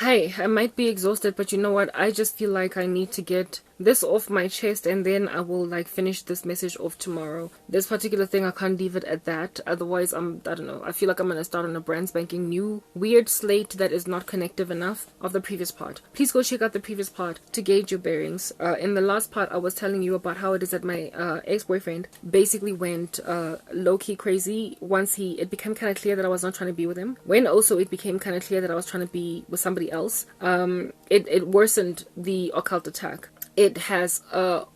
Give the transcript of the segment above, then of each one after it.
Hi, I might be exhausted, but you know what? I just feel like I need to get this off my chest, and then I will finish this message off tomorrow. This particular thing, I can't leave it at that. Otherwise, I don't know. I feel like I'm gonna start on a brand spanking new weird slate that is not connective enough of the previous part. Please go check out the previous part to gauge your bearings. In the last part, I was telling you about how it is that my ex-boyfriend basically went low-key crazy once it became kind of clear that I was not trying to be with him. When also it became kind of clear that I was trying to be with somebody else, it worsened the occult attack. It has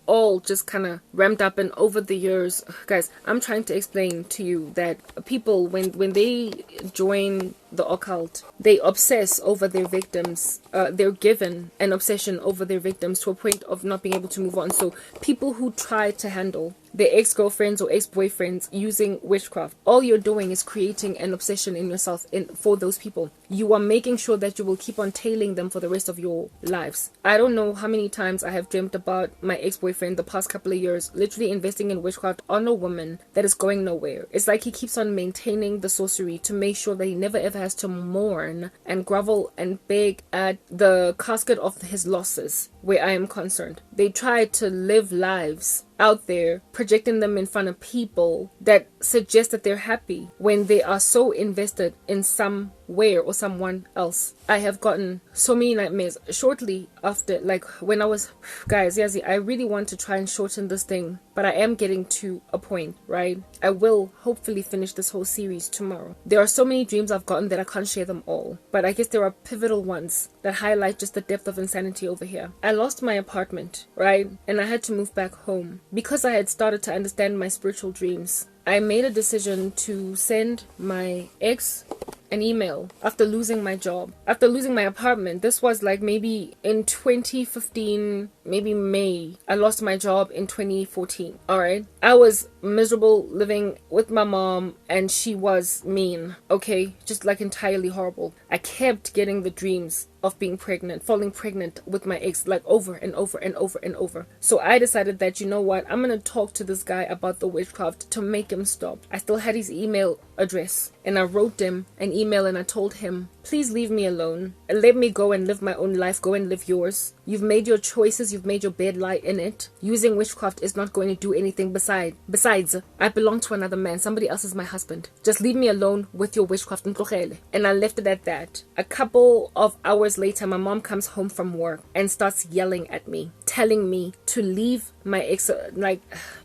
all just kind of ramped up, and over the years, guys, I'm trying to explain to you that people, when they join the occult, they obsess over their victims. They're given an obsession over their victims to a point of not being able to move on. So people who try to handle their ex-girlfriends or ex-boyfriends using witchcraft, all you're doing is creating an obsession in yourself for those people. You are making sure that you will keep on tailing them for the rest of your lives. I don't know how many times I have dreamt about my ex-boyfriend the past couple of years, literally investing in witchcraft on a woman that is going nowhere. It's like he keeps on maintaining the sorcery to make sure that he never ever has to mourn and grovel and beg at the casket of his losses where I am concerned. They try to live lives out there, projecting them in front of people that suggest that they're happy when they are so invested in somewhere or someone else. I have gotten so many nightmares shortly after, when I was, guys, Yazi, I really want to try and shorten this thing, but I am getting to a point, right? I will hopefully finish this whole series tomorrow. There are so many dreams I've gotten that I can't share them all, but I guess there are pivotal ones that highlight just the depth of insanity over here. I lost my apartment, right? And I had to move back home. Because I had started to understand my spiritual dreams, I made a decision to send my ex an email after losing my job, after losing my apartment. This was maybe in 2015, maybe May. I lost my job in 2014. All right. I was miserable living with my mom, and she was mean. Okay. Just entirely horrible. I kept getting the dreams of being pregnant, falling pregnant with my ex, over and over and over and over. So I decided that, you know what, I'm gonna talk to this guy about the witchcraft to make him stop. I still had his email address, and I wrote him an email, and I told him, please leave me alone and let me go and live my own life. Go and live yours. You've made your choices. You've made your bed, lie in it. Using witchcraft is not going to do anything. Besides, I belong to another man. Somebody else is my husband. Just leave me alone with your witchcraft. And I left it at that. A couple of hours later, my mom comes home from work and starts yelling at me, telling me to leave my ex.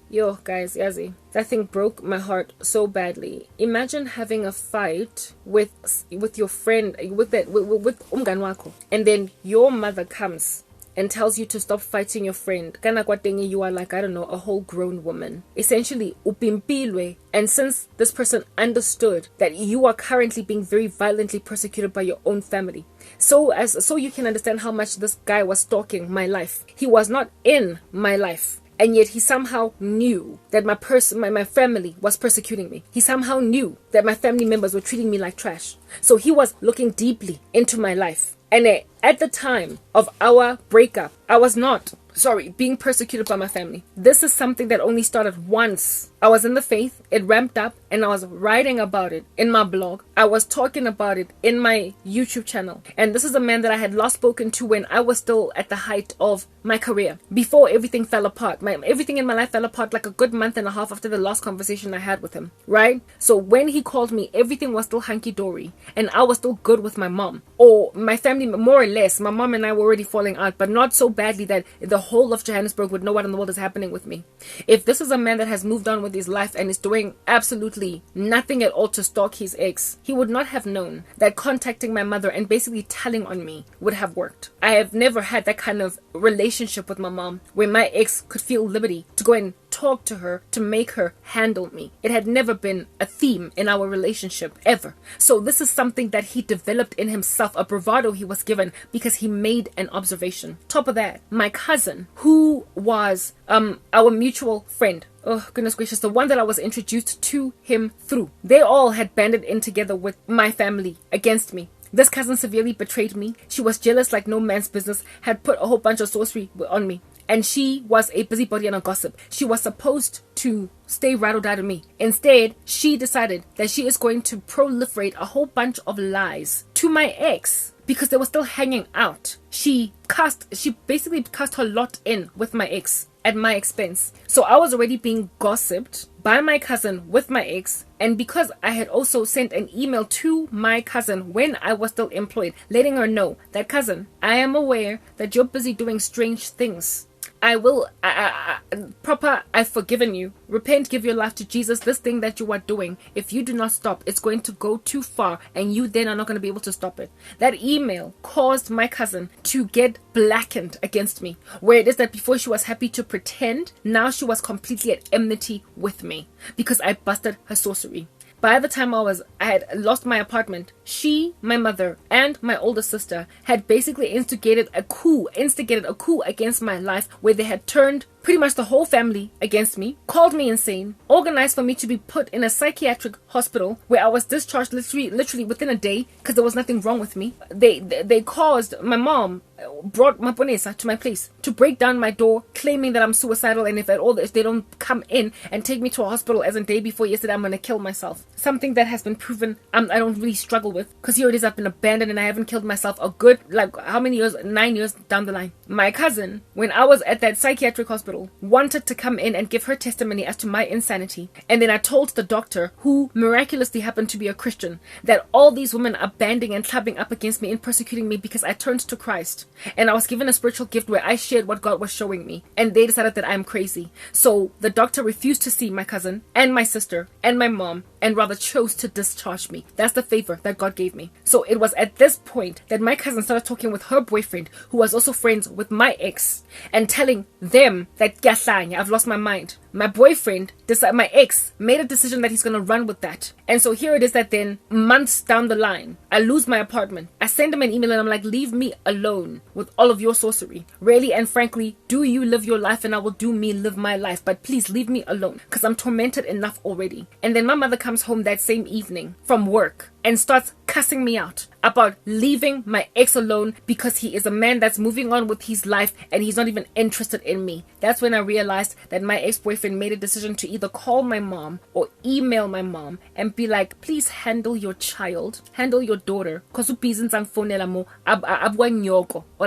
Yo, guys, Yazi, that thing broke my heart so badly. Imagine having a fight with your friend, with umngani wakho, and then your mother comes and tells you to stop fighting your friend. Kana kwatengi, you are I don't know, a whole grown woman. Essentially, upimpilwe. And since this person understood that you are currently being very violently persecuted by your own family, so you can understand how much this guy was stalking my life. He was not in my life, and yet he somehow knew that my family was persecuting me. He somehow knew that my family members were treating me like trash. So he was looking deeply into my life. And at the time of our breakup, I was not being persecuted by my family. This is something that only started once. I was in the faith, it ramped up, and I was writing about it in my blog. I was talking about it in my YouTube channel. And this is a man that I had last spoken to when I was still at the height of my career, before everything fell apart. Everything in my life fell apart a good month and a half after the last conversation I had with him, right? So when he called me, everything was still hunky-dory, and I was still good with my mom, or my family, more or less. My mom and I were already falling out, but not so badly that the whole of Johannesburg would know what in the world is happening with me. If this is a man that has moved on with his life and is doing absolutely nothing at all to stalk his ex, he would not have known that contacting my mother and basically telling on me would have worked. I have never had that kind of relationship with my mom where my ex could feel liberty to go and talk to her to make her handle me. It had never been a theme in our relationship, ever. So this is something that he developed in himself, a bravado he was given because he made an observation. Top of that, my cousin, who was our mutual friend, oh goodness gracious, the one that I was introduced to him through, they all had banded in together with my family against me. This cousin severely betrayed me. She was jealous like no man's business, had put a whole bunch of sorcery on me. And she was a busybody and a gossip. She was supposed to stay right or die to me. Instead, she decided that she is going to proliferate a whole bunch of lies to my ex because they were still hanging out. She basically cast her lot in with my ex at my expense. So I was already being gossiped by my cousin with my ex, and because I had also sent an email to my cousin when I was still employed, letting her know that, cousin, I am aware that you're busy doing strange things. I've forgiven you. Repent, give your life to Jesus. This thing that you are doing, if you do not stop, it's going to go too far, and you then are not going to be able to stop it. That email caused my cousin to get blackened against me, where it is that before she was happy to pretend, now she was completely at enmity with me because I busted her sorcery. By the time I had lost my apartment, she, my mother, and my older sister had basically instigated a coup against my life, where they had turned pretty much the whole family against me, called me insane, organized for me to be put in a psychiatric hospital where I was discharged literally within a day because there was nothing wrong with me. They caused my mom brought Maponesa to my place to break down my door, claiming that I'm suicidal, and if they don't come in and take me to a hospital as in day before yesterday, I'm gonna kill myself. Something that has been proven I don't really struggle with, because here it is, I've been abandoned and I haven't killed myself a good, how many years? 9 years down the line. My cousin, when I was at that psychiatric hospital, wanted to come in and give her testimony as to my insanity, and then I told the doctor, who miraculously happened to be a Christian, that all these women are banding and clubbing up against me and persecuting me because I turned to Christ. And I was given a spiritual gift where I shared what God was showing me, and they decided that I'm crazy. So the doctor refused to see my cousin and my sister and my mom, and rather chose to discharge me. That's the favor that God gave me. So it was at this point that my cousin started talking with her boyfriend, who was also friends with my ex, and telling them that I've lost my mind. My boyfriend, my ex, made a decision that he's going to run with that. And so here it is that then, months down the line, I lose my apartment. I send him an email and I'm like, leave me alone with all of your sorcery. Really and frankly, do you live your life and I will do me live my life. But please leave me alone because I'm tormented enough already. And then my mother comes home that same evening from work and starts cussing me out about leaving my ex alone because he is a man that's moving on with his life and he's not even interested in me. That's when I realized that my ex-boyfriend made a decision to either call my mom or email my mom and be like, please handle your child, handle your daughter, because all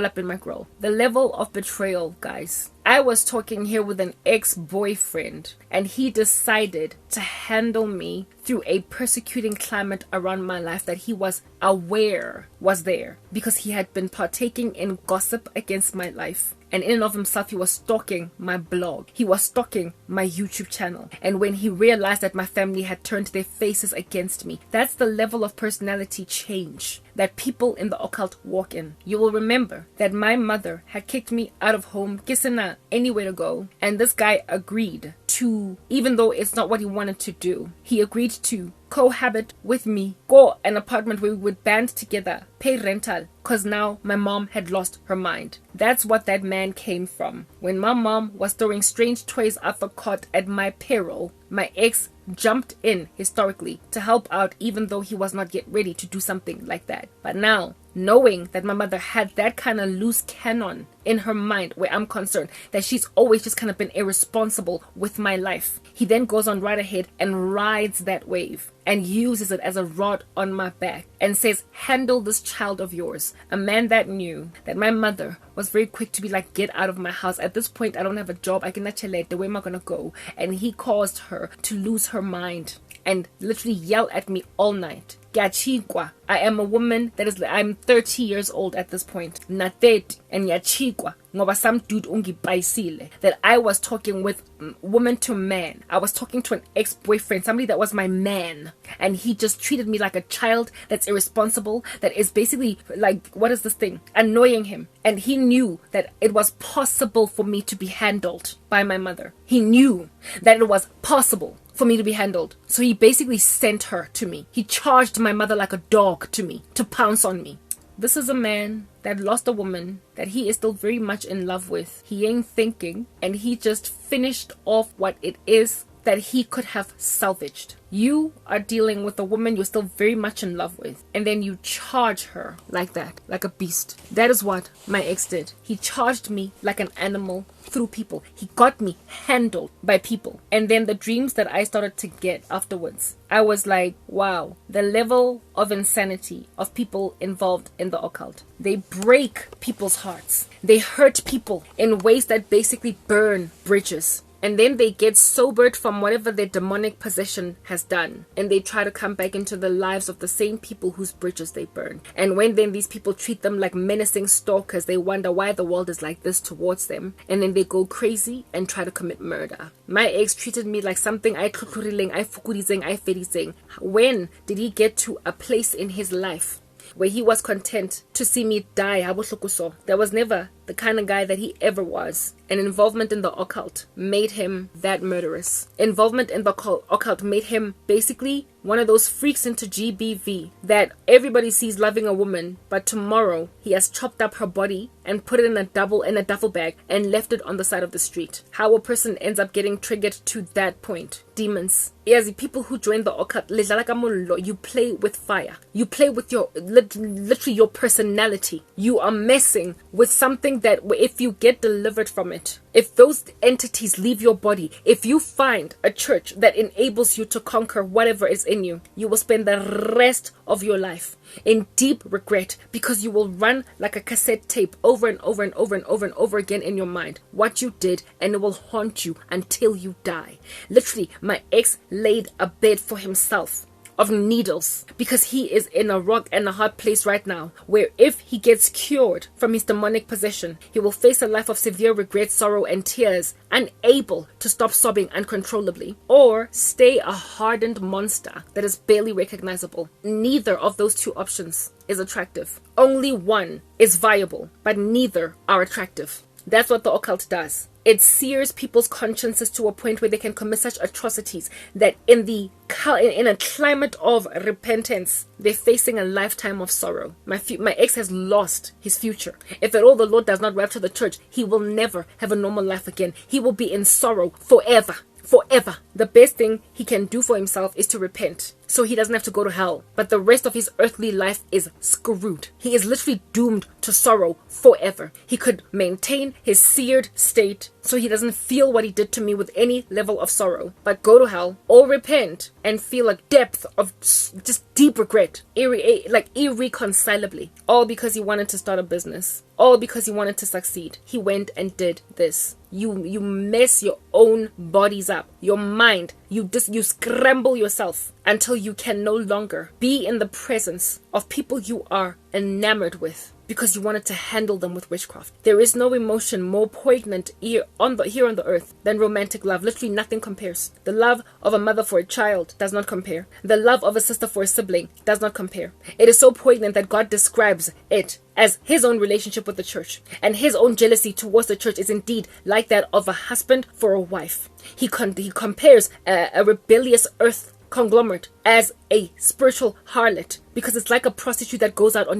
up in my grill. The level of betrayal, guys. I was talking here with an ex-boyfriend and he decided to handle me through a persecuting climate around my life that he was aware was there because he had been partaking in gossip against my life. And in and of himself, he was stalking my blog. He was stalking my YouTube channel. And when he realized that my family had turned their faces against me, that's the level of personality change that people in the occult walk in. You will remember that my mother had kicked me out of home, Kisena, anywhere to go. And this guy agreed to, even though it's not what he wanted to do, he agreed to cohabit with me, go an apartment where we would band together, pay rental, because now my mom had lost her mind. That's what that man came from. When my mom was throwing strange toys out the cot at my peril, my ex jumped in historically to help out, even though he was not yet ready to do something like that. But now, knowing that my mother had that kind of loose cannon in her mind where I'm concerned, that she's always just kind of been irresponsible with my life, he then goes on right ahead and rides that wave and uses it as a rod on my back and says, handle this child of yours. A man that knew that my mother was very quick to be like, get out of my house. At this point, I don't have a job. I cannot chelete. Where am I going to go? And he caused her to lose her mind and literally yell at me all night. I am a woman I'm 30 years old at this point. Na 30 and yachikwa ngoba some dude ungipaisile that I was talking with woman to man. I was talking to an ex-boyfriend, somebody that was my man, and he just treated me like a child that's irresponsible, that is basically like, what is this thing? Annoying him. And he knew that it was possible for me to be handled by my mother. He knew that it was possible for me to be handled. So he basically sent her to me. He charged my mother like a dog to me, to pounce on me. This is a man that lost a woman that he is still very much in love with. He ain't thinking, and he just finished off what it is that he could have salvaged. You are dealing with a woman you're still very much in love with, and then you charge her like that, like a beast. That is what my ex did. He charged me like an animal through people. He got me handled by people. And then the dreams that I started to get afterwards, I was like, wow, the level of insanity of people involved in the occult. They break people's hearts. They hurt people in ways that basically burn bridges. And then they get sobered from whatever their demonic possession has done. And they try to come back into the lives of the same people whose bridges they burn. And when then these people treat them like menacing stalkers, they wonder why the world is like this towards them. And then they go crazy and try to commit murder. My ex treated me like something I fediseng. When did he get to a place in his life where he was content to see me die? There was never the kind of guy that he ever was. And involvement in the occult made him that murderous. Involvement in the occult made him basically one of those freaks into GBV that everybody sees loving a woman, but tomorrow he has chopped up her body and put it in a duffel bag and left it on the side of the street. How a person ends up getting triggered to that point. Demons. Yes, the people who join the occult, you play with fire. You play with your literally your personality. You are messing with something that if you get delivered from it, if those entities leave your body, if you find a church that enables you to conquer whatever is in you, you will spend the rest of your life in deep regret, because you will run like a cassette tape over and over and over and over and over again in your mind what you did, and it will haunt you until you die. Literally, my ex laid a bed for himself of needles because he is in a rock and a hard place right now, where if he gets cured from his demonic possession, he will face a life of severe regret, sorrow and tears, unable to stop sobbing uncontrollably, or stay a hardened monster that is barely recognizable. Neither of those two options is attractive. Only one is viable, but neither are attractive. That's what the occult does. It sears people's consciences to a point where they can commit such atrocities that in a climate of repentance, they're facing a lifetime of sorrow. My ex has lost his future. If at all the Lord does not rapture the church, he will never have a normal life again. He will be in sorrow forever. Forever. The best thing he can do for himself is to repent, so he doesn't have to go to hell. But the rest of his earthly life is screwed. He is literally doomed to sorrow forever. He could maintain his seared state so he doesn't feel what he did to me with any level of sorrow, but go to hell or repent and feel a depth of just deep regret, irreconcilably, all because he wanted to start a business, all because he wanted to succeed. He went and did this. You mess your own bodies up, your mind. You scramble yourself until you can no longer be in the presence of people you are enamored with, because you wanted to handle them with witchcraft. There is no emotion more poignant here on the earth than romantic love. Literally nothing compares. The love of a mother for a child does not compare. The love of a sister for a sibling does not compare. It is so poignant that God describes it as his own relationship with the church, and his own jealousy towards the church is indeed like that of a husband for a wife. He compares a rebellious earth conglomerate as a spiritual harlot, because it's like a prostitute that goes out on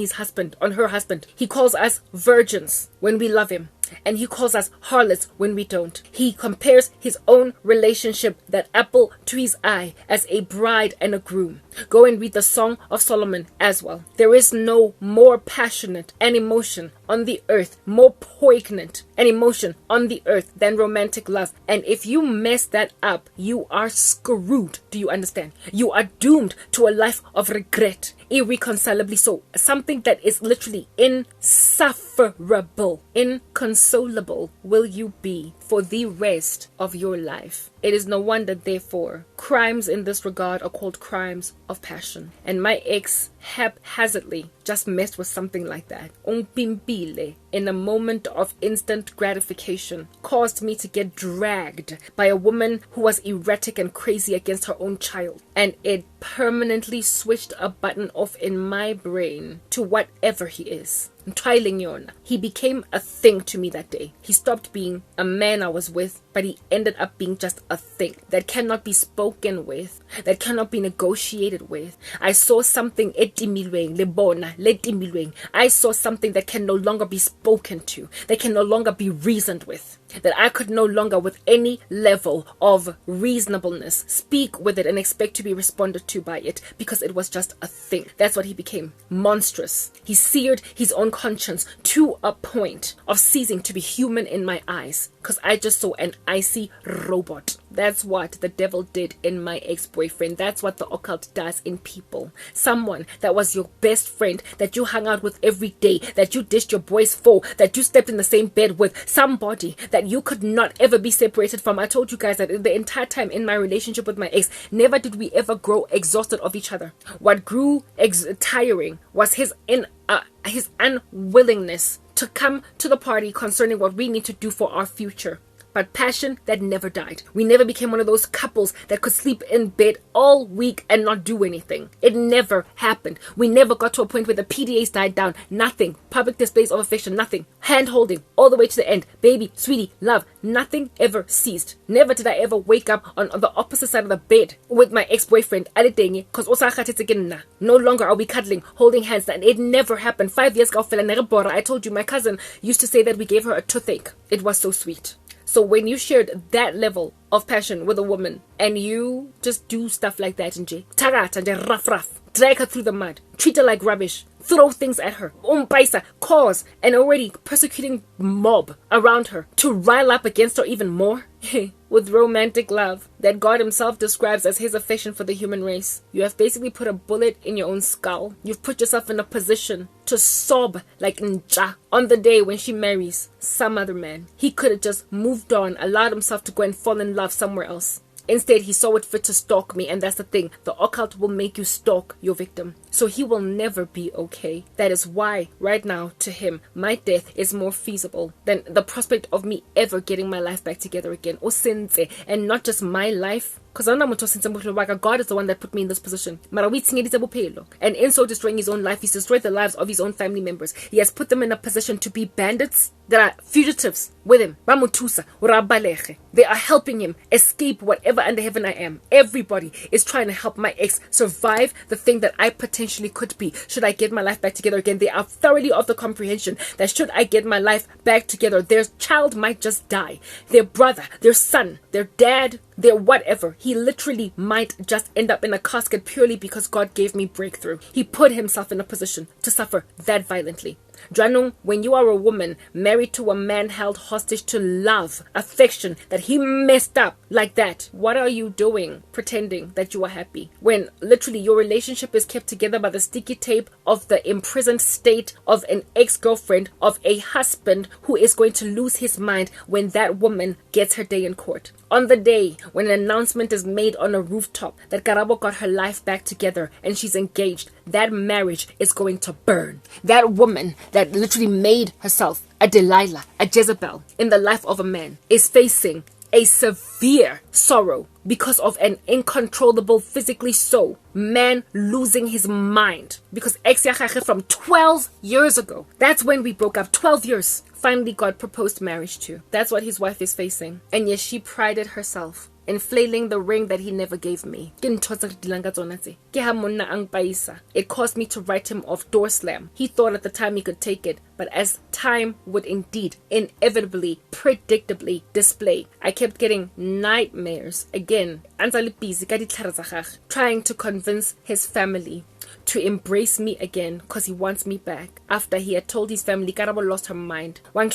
her husband. He calls us virgins when we love him, and he calls us harlots when we don't. He compares his own relationship, that apple to his eye, as a bride and a groom. Go and read the Song of Solomon as well. There is no more passionate an emotion on the earth, more poignant an emotion on the earth than romantic love. And if you mess that up, you are screwed. Do you understand? You are doomed to a life of regret, irreconcilably so. Something that is literally insufferable, inconsolable will you be for the rest of your life. It is no wonder, therefore, crimes in this regard are called crimes of passion. And my ex haphazardly just messed with something like that. Umpimpile, in a moment of instant gratification, caused me to get dragged by a woman who was erratic and crazy against her own child. And it permanently switched a button off in my brain to whatever he is. He became a thing to me that day. He stopped being a man I was with, but he ended up being just a thing that cannot be spoken with, that cannot be negotiated with. I saw something I saw something that can no longer be spoken to, that can no longer be reasoned with. that I could no longer, with any level of reasonableness, speak with it and expect to be responded to by it, because it was just a thing. That's what he became. Monstrous. He seared his own conscience to a point of ceasing to be human in my eyes, because I just saw an icy robot. That's what the devil did in my ex-boyfriend. That's what the occult does in people. Someone that was your best friend, that you hung out with every day, that you dished your boys for, that you slept in the same bed with, somebody that you could not ever be separated from. I told you guys that the entire time in my relationship with my ex, never did we ever grow exhausted of each other. What grew tiring was his unwillingness to come to the party concerning what we need to do for our future. But passion that never died. We never became one of those couples that could sleep in bed all week and not do anything. It never happened. We never got to a point where the PDAs died down. Nothing. Public displays of affection. Nothing. Hand holding all the way to the end. Baby, sweetie, love. Nothing ever ceased. Never did I ever wake up on the opposite side of the bed with my ex-boyfriend. No longer are we cuddling, holding hands. And it never happened. 5 years ago, I told you, my cousin used to say that we gave her a toothache. It was so sweet. So when you shared that level of passion with a woman and you just do stuff like that, rough, drag her through the mud, treat her like rubbish, throw things at her, cause an already persecuting mob around her to rile up against her even more, with romantic love that God himself describes as his affection for the human race. You have basically put a bullet in your own skull. You've put yourself in a position to sob like nja on the day when she marries some other man. He could have just moved on, allowed himself to go and fall in love somewhere else. Instead, he saw it fit to stalk me, and that's the thing. The occult will make you stalk your victim. So he will never be okay. That is why, right now, to him, my death is more feasible than the prospect of me ever getting my life back together again. And not just my life, because God is the one that put me in this position. And in so destroying his own life, he's destroyed the lives of his own family members. He has put them in a position to be bandits that are fugitives with him. They are helping him escape whatever under heaven I am. Everybody is trying to help my ex survive the thing that I potentially could be should I get my life back together again. They are thoroughly of the comprehension that should I get my life back together, their child might just die. Their brother, their son, their dad, their whatever. He literally might just end up in a casket purely because God gave me breakthrough. He put himself in a position to suffer that violently. Dranung, when you are a woman married to a man held hostage to love, affection, that he messed up like that, what are you doing pretending that you are happy when literally your relationship is kept together by the sticky tape of the imprisoned state of an ex-girlfriend of a husband who is going to lose his mind when that woman gets her day in court? On the day when an announcement is made on a rooftop that Karabo got her life back together and she's engaged, that marriage is going to burn. That woman that literally made herself a Delilah, a Jezebel in the life of a man is facing a severe sorrow because of an uncontrollable, physically so, man losing his mind. Because ex from 12 years ago, that's when we broke up. 12 years. Finally God proposed marriage to. That's what his wife is facing. And yes, she prided herself in flailing the ring that he never gave me. It caused me to write him off door slam. He thought at the time he could take it, but as time would indeed, inevitably, predictably display, I kept getting nightmares again. Trying to convince his family to embrace me again because he wants me back after he had told his family Karabo lost her mind. Her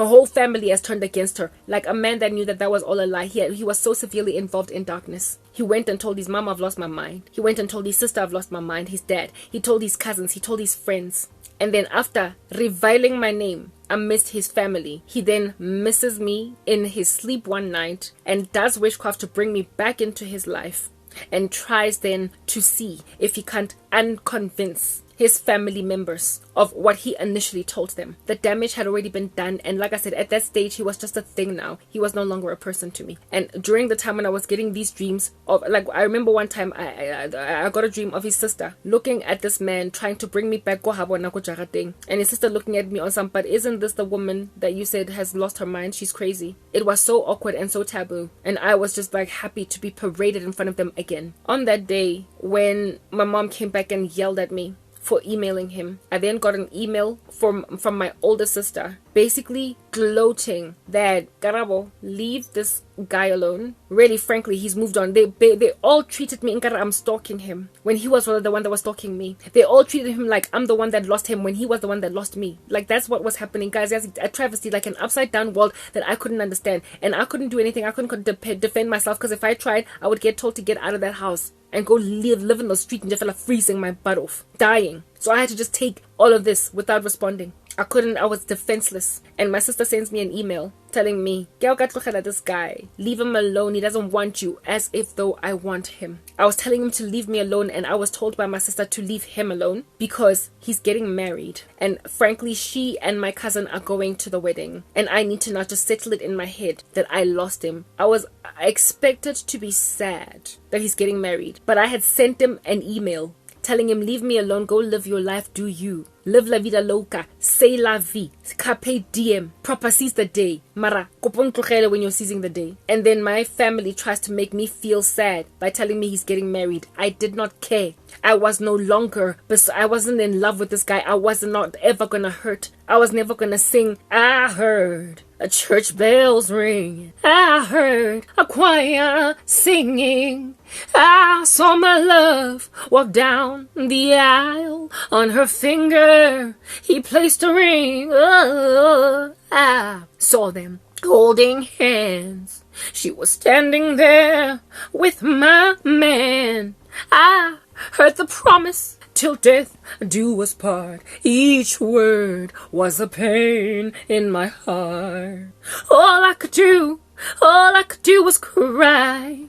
whole family has turned against her like a man that knew that was all a lie. He was so severely involved in darkness. He went and told his mom, I've lost my mind. He went and told his sister, I've lost my mind. His dad. He told his cousins. He told his friends. And then after reviling my name amidst his family, he then misses me in his sleep one night and does witchcraft to bring me back into his life and tries then to see if he can't unconvince his family members of what he initially told them. The damage had already been done, and like I said, at that stage he was just a thing now. He was no longer a person to me. And during the time when I was getting these dreams of, like, I remember one time I got a dream of his sister looking at this man trying to bring me back, and his sister looking at me on some, but isn't this the woman that you said has lost her mind? She's crazy. It was so awkward and so taboo, and I was just like happy to be paraded in front of them again. On that day when my mom came back and yelled at me for emailing him. I then got an email from my older sister, basically gloating that Karabo, leave this guy alone. Really, frankly, he's moved on. They all treated me in I'm stalking him when he was the one that was stalking me. They all treated him like I'm the one that lost him when he was the one that lost me. Like, that's what was happening, guys. There's a travesty, like an upside down world that I couldn't understand, and I couldn't do anything. I couldn't defend myself, because if I tried, I would get told to get out of that house and go live in the street, and just feel like freezing my butt off, dying. So I had to just take all of this without responding. I was defenseless. And my sister sends me an email telling me, this guy, leave him alone, he doesn't want you, as if though I want him. I was telling him to leave me alone, and I was told by my sister to leave him alone because he's getting married. And frankly, she and my cousin are going to the wedding, and I need to not just settle it in my head that I lost him. I expected to be sad that he's getting married, but I had sent him an email telling him, leave me alone, go live your life, do you. Live la vida loca, say la vie, carpe diem, proper seize the day, mara, kopong tlogele when you're seizing the day. And then my family tries to make me feel sad by telling me he's getting married. I did not care. I was no longer, but I wasn't in love with this guy. I was not ever gonna hurt. I was never gonna sing. I heard a church bells ring. I heard a choir singing. I saw my love walk down the aisle. On her finger he placed a ring. Oh, I saw them holding hands. She was standing there with my man. I heard the promise, till death do us part. Each word was a pain in my heart. All I could do was cry.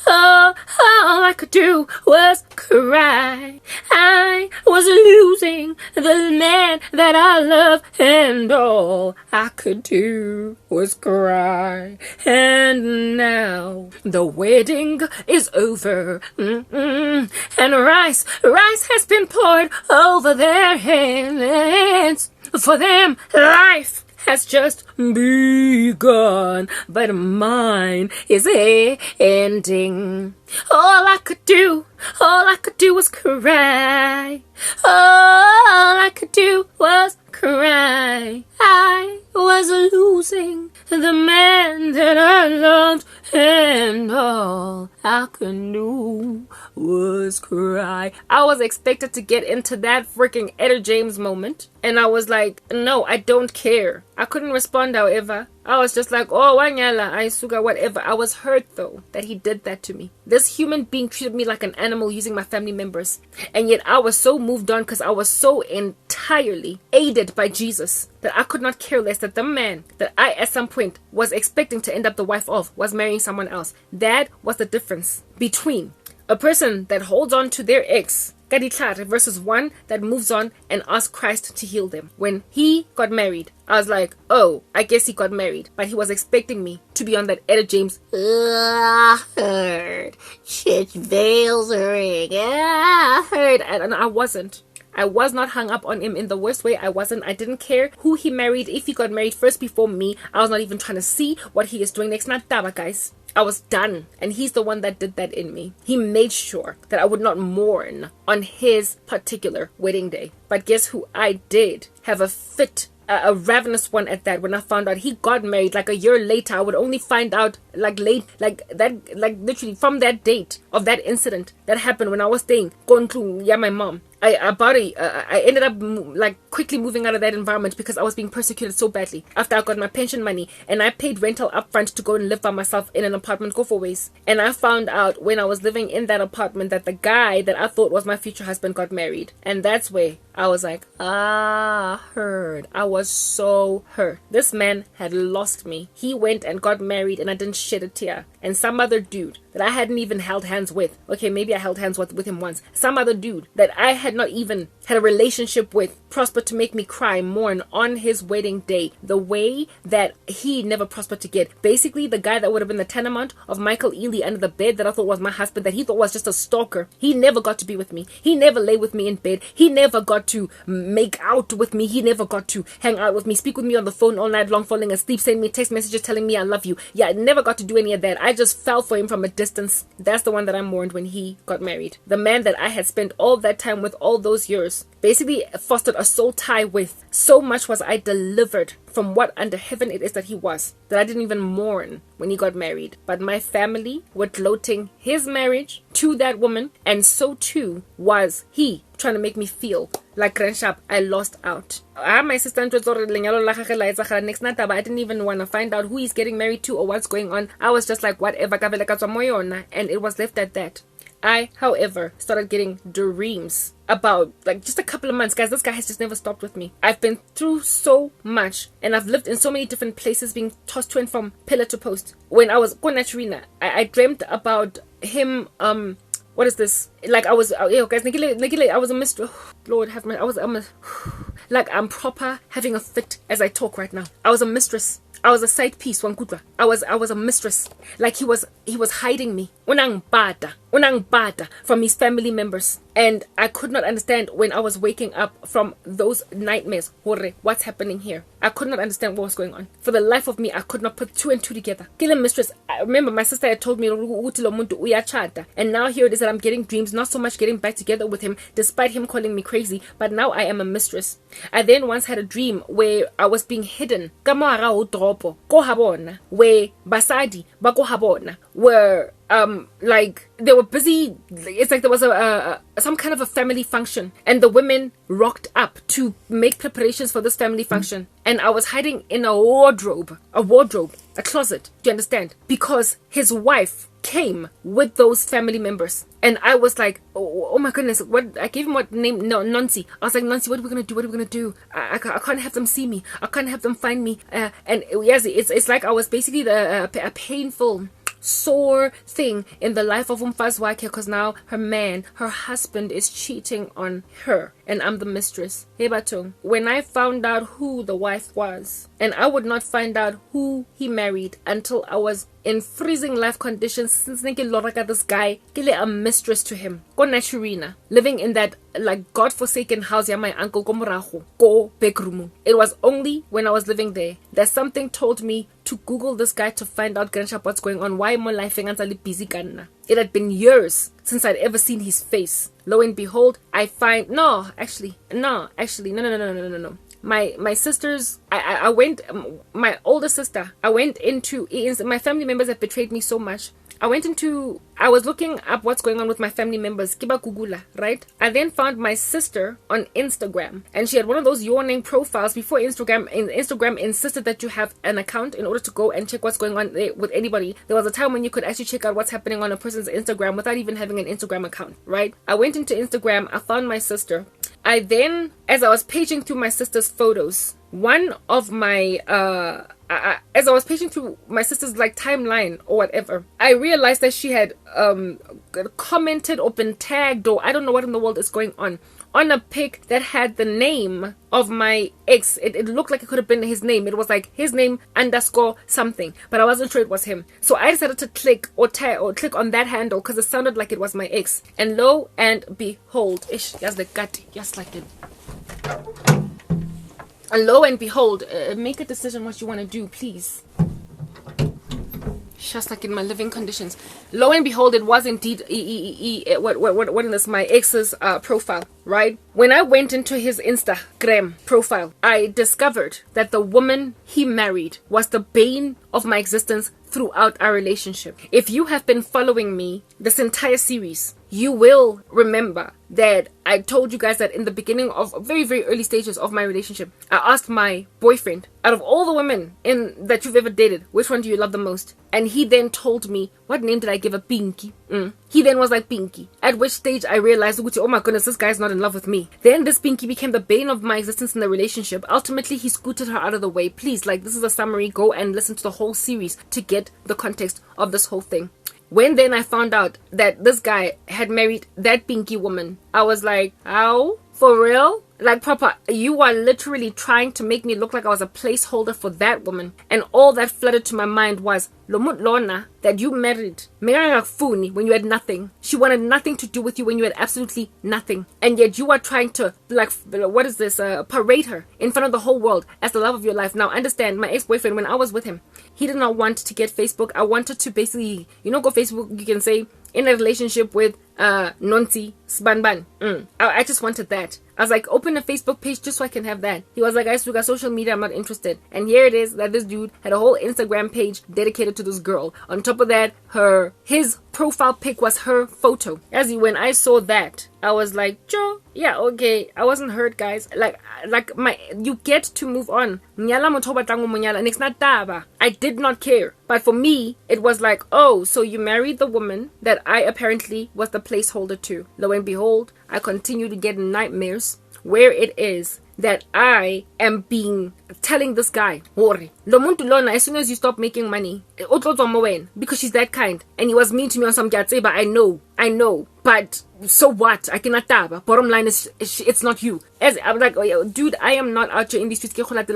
Oh, all I could do was cry. I was losing the man that I love, and all I could do was cry. And now the wedding is over, and rice has been poured over their hands. For them, life has just begun, but mine is ending. All I could do was cry. All I could do was cry. I was losing the man that I loved, and all I could do was cry. I was expected to get into that freaking Etta James moment, and I was like, no, I don't care. I couldn't respond, however. I was just like, oh, wanyala, aisuga, whatever. I was hurt, though, that he did that to me. This human being treated me like an animal using my family members. And yet I was so moved on because I was so entirely aided by Jesus that I could not care less that the man that I, at some point, was expecting to end up the wife of was marrying someone else. That was the difference between a person that holds on to their ex versus one that moves on and asks Christ to heal them. When he got married, I was like, oh, I guess he got married. But he was expecting me to be on that Etta James. I heard church bells ring. I heard. And I wasn't. I was not hung up on him in the worst way. I wasn't. I didn't care who he married. If he got married first before me, I was not even trying to see what he is doing next. Not taba, guys. I was done. And he's the one that did that in me. He made sure that I would not mourn on his particular wedding day. But guess who I did have a fit, a ravenous one at that. When I found out he got married like a year later, I would only find out literally from that date of that incident that happened when I was staying my mom. I ended up quickly moving out of that environment because I was being persecuted so badly after I got my pension money, and I paid rental upfront to go and live by myself in an apartment, go for ways. And I found out when I was living in that apartment that the guy that I thought was my future husband got married. And that's where I was like, hurt. I was so hurt. This man had lost me. He went and got married and I didn't shed a tear. And some other dude that I hadn't even held hands with. Okay, maybe I held hands with him once. Some other dude that I had not even had a relationship with prospered to make me cry, mourn on his wedding day the way that he never prospered to get. Basically, the guy that would have been the tantamount of Michael Ealy under the bed that I thought was my husband, that he thought was just a stalker. He never got to be with me. He never lay with me in bed. He never got to make out with me. He never got to hang out with me, speak with me on the phone all night long, falling asleep, send me text messages telling me I love you. Yeah, I never got to do any of that. I just fell for him from a distance. existence. That's the one that I mourned when he got married. The man that I had spent all that time with, all those years, basically fostered a soul tie with. So much was I delivered from what under heaven it is that he was, that I didn't even mourn when he got married. But my family were gloating his marriage to that woman, and so too was he trying to make me feel like Grandshap, I lost out. My sister next night, but I didn't even want to find out who he's getting married to or what's going on. I was just like, whatever, and it was left at that. I, however, started getting dreams about, like, just a couple of months. Guys, this guy has just never stopped with me. I've been through so much, and I've lived in so many different places, being tossed to and from pillar to post. When I was going at Trina, I dreamt about him, what is this? Like, I was, guys, I was a mistress. Lord have mercy. Like, I'm proper having a fit as I talk right now. I was a mistress. I was a side piece, Wankutla. I was a mistress. Like, he was hiding me. Unang bada from his family members. And I could not understand when I was waking up from those nightmares. Hore, what's happening here? I could not understand what was going on. For the life of me, I could not put two and two together. Killer mistress. I remember my sister had told me, and now here it is that I'm getting dreams, not so much getting back together with him, despite him calling me crazy, but now I am a mistress. I then once had a dream where I was being hidden. Where basadi bako were like they were busy. It's like there was a some kind of a family function, and the women rocked up to make preparations for this family function, and I was hiding in a wardrobe, a closet. Do you understand? Because his wife came with those family members, and I was like, oh my goodness, what? I gave him what name? No, Nancy. I was like, Nancy, what are we gonna do? I can't have them see me. I can't have them find me. And yes, it's like I was basically a painful, sore thing in the life of Umfazwake, because now her husband is cheating on her, and I'm the mistress. Hey Batung, when I found out who the wife was, and I would not find out who he married until I was in freezing life conditions, since this guy, a mistress to him. Go Naturina, living in that like godforsaken house, my uncle go bedroom. It was only when I was living there that something told me to Google this guy to find out what's going on. Why my life busy ganna? It had been years since I'd ever seen his face. Lo and behold, I find no. My sisters, I went, my older sister, I went into, my family members have betrayed me so much. I was looking up what's going on with my family members, Kiba Kugula, right? I then found my sister on Instagram, and she had one of those your name profiles before Instagram insisted that you have an account in order to go and check what's going on with anybody. There was a time when you could actually check out what's happening on a person's Instagram without even having an Instagram account, right? I went into Instagram, I found my sister. I then, as I was paging through my sister's photos, one of my as I was paging through my sister's like timeline or whatever, I realized that she had commented or been tagged, or I don't know what in the world is going on a pic that had the name of my ex. It looked like it could have been his name. It was like his name _ something, but I wasn't sure it was him. So I decided to click or click on that handle because it sounded like it was my ex. And lo and behold, and lo and behold, make a decision what you want to do, please. Just like in my living conditions. Lo and behold, it was indeed what is this, my ex's profile, right? When I went into his Instagram profile, I discovered that the woman he married was the bane of my existence throughout our relationship. If you have been following me this entire series, you will remember that I told you guys that in the beginning of very, very early stages of my relationship, I asked my boyfriend, out of all the women that you've ever dated, which one do you love the most? And he then told me, what name did I give her? Pinky. He then was like, Pinky. At which stage I realized, oh my goodness, this guy's not in love with me. Then this Pinky became the bane of my existence in the relationship. Ultimately, he scooted her out of the way. Please, like, this is a summary. Go and listen to the whole series to get the context of this whole thing. When then I found out that this guy had married that Pinky woman, I was like, how? For real? Like, proper, you are literally trying to make me look like I was a placeholder for that woman. And all that flooded to my mind was, Lomut Lona, that you married when you had nothing. She wanted nothing to do with you when you had absolutely nothing. And yet you are trying to, like, what is this, parade her in front of the whole world as the love of your life. Now, understand, my ex-boyfriend, when I was with him, he did not want to get Facebook. I wanted to basically, go Facebook, you can say, in a relationship with Nonti Sbanban. I just wanted that. I was like, open a Facebook page just so I can have that. He was like, I still got social media, I'm not interested. And here it is that this dude had a whole Instagram page dedicated to this girl. On top of that, his profile pic was her photo. When I saw that, I was like, Joe, yeah, okay. I wasn't hurt, guys. You get to move on. I did not care. But for me, it was like, oh, so you married the woman that I apparently was the placeholder to. Lo and behold, I continue to get nightmares where it is that I am telling this guy, Hori, lo muntu lona, as soon as you stop making money, because she's that kind. And he was mean to me on some but I know. But so what? I cannot taba. Bottom line is, it's not you. As I'm like, oh, dude, I am not out here in these streets like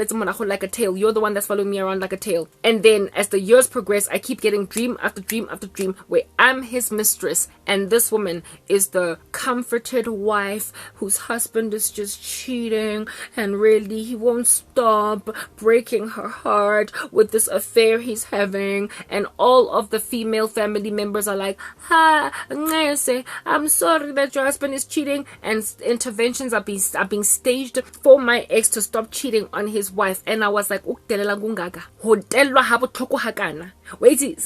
a tail. You're the one that's following me around like a tail. And then as the years progress, I keep getting dream after dream after dream where I'm his mistress and this woman is the comforted wife whose husband is just cheating and really he won't stop breaking her heart with this affair he's having. And all of the female family members are like, I'm sorry that your husband is cheating, and interventions are being staged for my ex to stop cheating on his wife. And I was like, wait,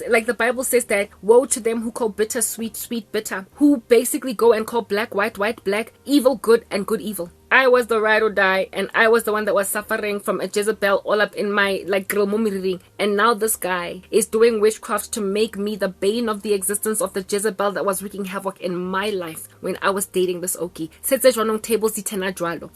like the Bible says that woe to them who call bitter sweet, sweet bitter, who basically go and call black white, white black, evil good, and good evil. I was the ride or die, and I was the one that was suffering from a Jezebel all up in my grill mommy. And now this guy is doing witchcraft to make me the bane of the existence of the Jezebel that was wreaking havoc in my life when I was dating this Oki.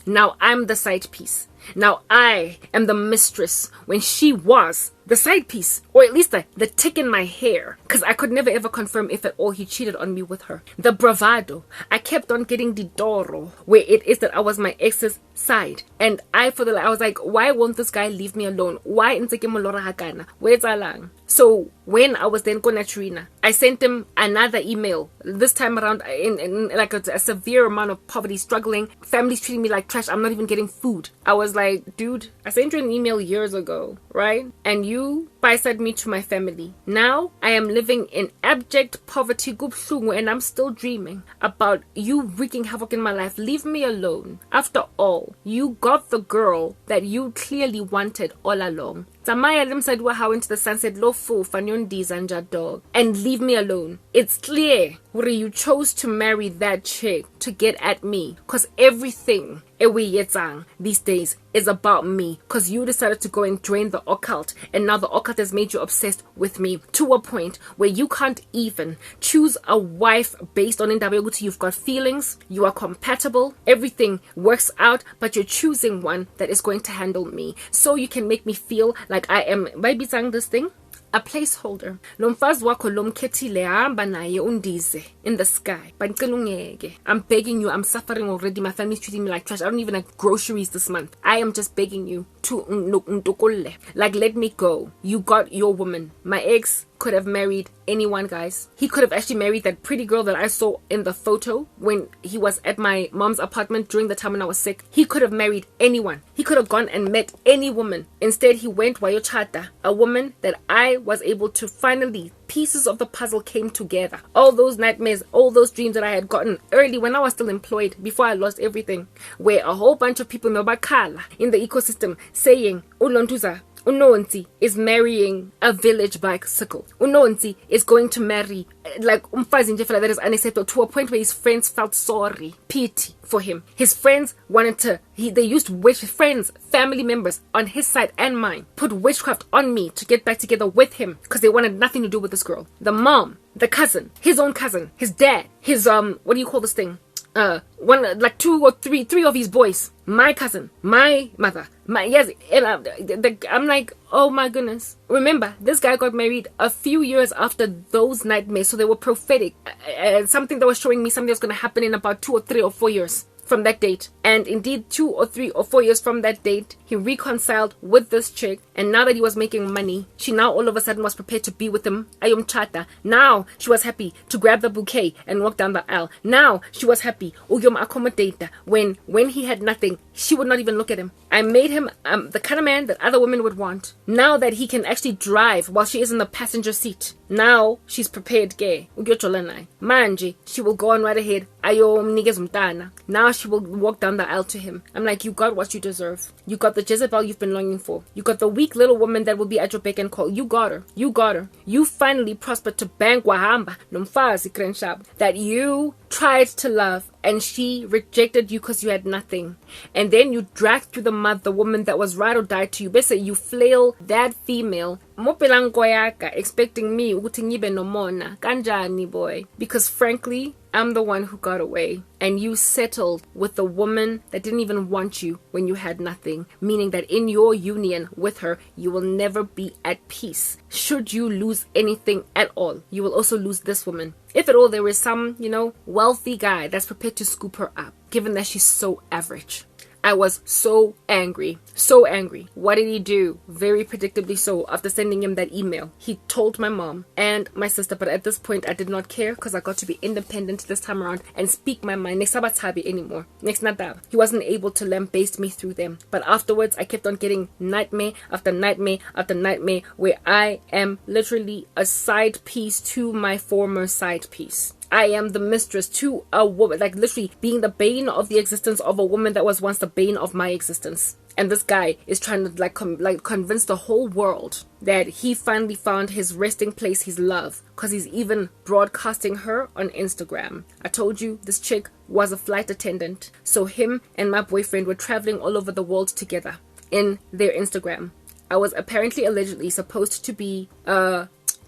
Now I'm the side piece. Now I am the mistress when she was the side piece, or at least the tick in my hair, because I could never ever confirm if at all he cheated on me with her. The bravado, I kept on getting the doro, where it is that I was my ex's side, and I was like, why won't this guy leave me alone? Why hakana? Where's Alang? So when I was then going Trina, I sent him another email. This time around, in like a severe amount of poverty, struggling, families treating me like trash. I'm not even getting food. I was like, dude, I sent you an email years ago, right? And you biside me to my family. Now I am living in abject poverty, and I'm still dreaming about you wreaking havoc in my life. Leave me alone. After all, you got the girl that you clearly wanted all along. Samaya limsadwa how into the sunset lo fu fanyon dizanja dog and leave me alone. It's clear where you chose to marry that chick to get at me, cause everything these days is about me, cause you decided to go and drain the occult, and now the occult has made you obsessed with me to a point where you can't even choose a wife based on Indabeguti. You've got feelings, you are compatible, everything works out, but you're choosing one that is going to handle me, so you can make me feel like I am, by saying this thing, a placeholder. Lomfazi wakho lomkhethile hamba naye undize in the sky. I'm begging you, I'm suffering already. My family's treating me like trash. I don't even have groceries this month. I am just begging you to like, let me go. You got your woman. My ex could have married anyone, guys. He could have actually married that pretty girl that I saw in the photo when he was at my mom's apartment during the time when I was sick. He could have married anyone. He could have gone and met any woman. Instead, he went wayochata, a woman that I was able to finally, pieces of the puzzle came together. All those nightmares, all those dreams that I had gotten early when I was still employed, before I lost everything, where a whole bunch of people in the ecosystem saying, Ulontuza, Unonti is marrying a village bicycle. Unonti is going to marry like umfazi nje that is unacceptable, to a point where his friends felt sorry, pity for him. His friends wanted to, they used friends, family members on his side and mine, put witchcraft on me to get back together with him because they wanted nothing to do with this girl. The mom, the cousin, his own cousin, his dad, his what do you call this thing? One, like two or three of his boys, my cousin, my mother, and I'm like, oh my goodness. Remember, this guy got married a few years after those nightmares, so they were prophetic, something that was showing me something that's going to happen in about 2 or 3 or 4 years. from that date. And indeed, 2 or 3 or 4 years from that date, he reconciled with this chick. And now that he was making money, she now all of a sudden was prepared to be with him. Ayomchata. Now she was happy to grab the bouquet and walk down the aisle. Now she was happy uyom accommodate when he had nothing. She would not even look at him. I made him the kind of man that other women would want. Now that he can actually drive while she is in the passenger seat, now she's prepared. Manje, she will go on right ahead. Now she will walk down the aisle to him. I'm like, you got what you deserve. You got the Jezebel you've been longing for. You got the weak little woman that will be at your beck and call. You got her. You got her. You finally prospered to bang wahamba nomfazi krenshab that you tried to love, and she rejected you because you had nothing. And then you dragged through the mud the woman that was ride or die to you. Basically, you flail that female expecting me kanjani boy, because frankly I'm the one who got away, and you settled with the woman that didn't even want you when you had nothing, meaning that in your union with her you will never be at peace. Should you lose anything at all, you will also lose this woman. If at all there is some, wealthy guy that's prepared to scoop her up, given that she's so average. I was so angry. So angry. What did he do? Very predictably so, after sending him that email. He told my mom and my sister, but at this point I did not care because I got to be independent this time around and speak my mind. Next Sabatabi anymore. Next Nadab. He wasn't able to lambaste me through them. But afterwards I kept on getting nightmare after nightmare after nightmare where I am literally a side piece to my former side piece. I am the mistress to a woman, like literally being the bane of the existence of a woman that was once the bane of my existence. And this guy is trying to convince the whole world that he finally found his resting place, his love, because he's even broadcasting her on Instagram. I told you this chick was a flight attendant, so him and my boyfriend were traveling all over the world together in their Instagram. I was apparently allegedly supposed to be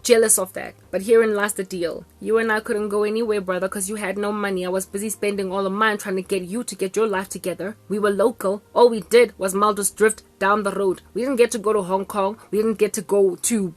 jealous of that, but herein lies the deal. You and I couldn't go anywhere, brother, because you had no money. I was busy spending all of mine trying to get you to get your life together. We were local. All we did was Maldives drift down the road. We didn't get to go to Hong Kong. We didn't get to go to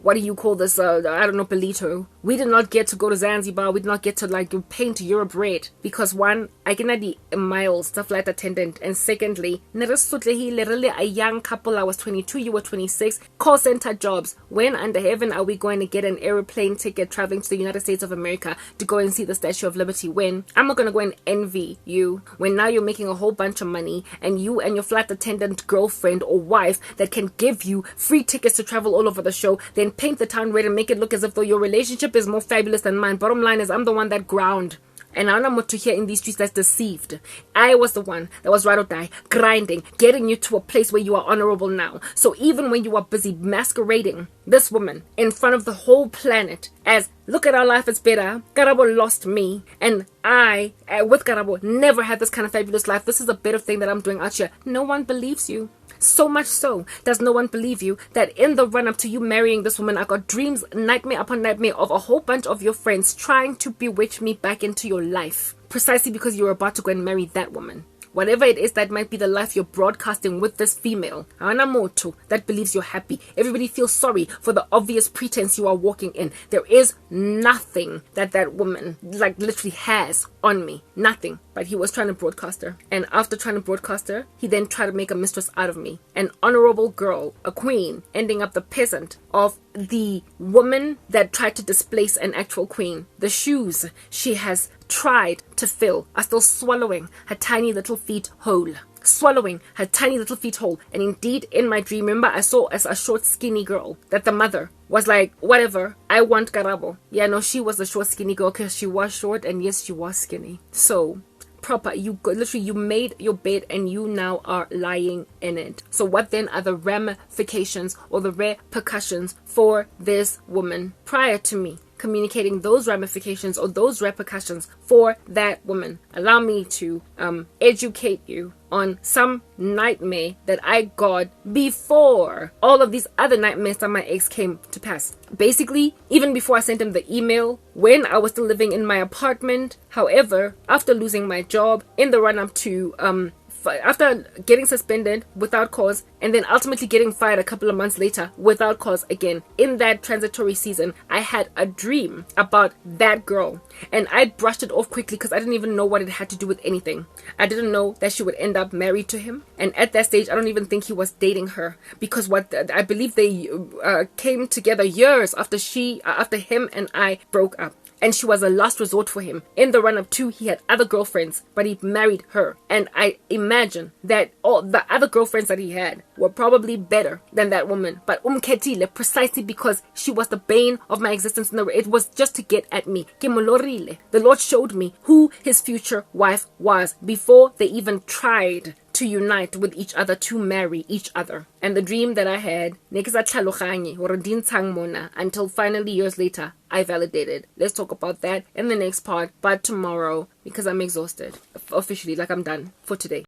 what do you call this? I don't know, Belito. We did not get to go to Zanzibar. We did not get to paint Europe red because one, I cannot be a miles the flight attendant, and secondly, literally a young couple. I was 22, you were 26. Call center jobs. When under heaven are we going to get an airplane ticket traveling to the United States of America to go and see the Statue of Liberty? When I'm not gonna go and envy you when now you're making a whole bunch of money and you and your flight attendant girlfriend or wife that can give you free tickets to travel all over the show, then paint the town red and make it look as if though your relationship is more fabulous than mine. Bottom line is I'm the one that ground. And I'm not to hear in these streets that's deceived. I was the one that was ride or die, grinding, getting you to a place where you are honorable now. So even when you are busy masquerading this woman in front of the whole planet as, look at our life, it's better, Karabo lost me, and I, with Karabo, never had this kind of fabulous life. This is a better thing that I'm doing out here. No one believes you. So much so does no one believe you that in the run-up to you marrying this woman, I got dreams, nightmare upon nightmare of a whole bunch of your friends trying to bewitch me back into your life, precisely because you're about to go and marry that woman. Whatever it is that might be the life you're broadcasting with this female, Anamoto, that believes you're happy. Everybody feels sorry for the obvious pretense you are walking in. There is nothing that woman literally has on me. Nothing. But he was trying to broadcast her. And after trying to broadcast her, he then tried to make a mistress out of me. An honorable girl, a queen, ending up the peasant of the woman that tried to displace an actual queen. The shoes she has tried to fill are still swallowing her tiny little feet whole. Swallowing her tiny little feet whole. And indeed, in my dream, remember, I saw as a short, skinny girl that the mother was like, whatever, I want Karabo. Yeah, no, she was a short, skinny girl because she was short, and yes, she was skinny. So proper, you made your bed and you now are lying in it. So what then are the ramifications or the repercussions for this woman prior to me communicating those ramifications or those repercussions for that woman? Allow me to educate you on some nightmare that I got before all of these other nightmares that my ex came to pass. Basically, even before I sent him the email, when I was still living in my apartment. However, after losing my job in the run-up to after getting suspended without cause, and then ultimately getting fired a couple of months later without cause again. In that transitory season, I had a dream about that girl, and I brushed it off quickly because I didn't even know what it had to do with anything. I didn't know that she would end up married to him, and at that stage I don't even think he was dating her, because I believe they came together years after him and I broke up. And she was a last resort for him. In the run-up to, he had other girlfriends, but he married her. And I imagine that all the other girlfriends that he had were probably better than that woman. But umkhetile, precisely because she was the bane of my existence. It was just to get at me. The Lord showed me who his future wife was before they even tried to unite with each other, to marry each other. And the dream that I had, until finally years later, I validated. Let's talk about that in the next part, but tomorrow, because I'm exhausted. Officially, like I'm done for today.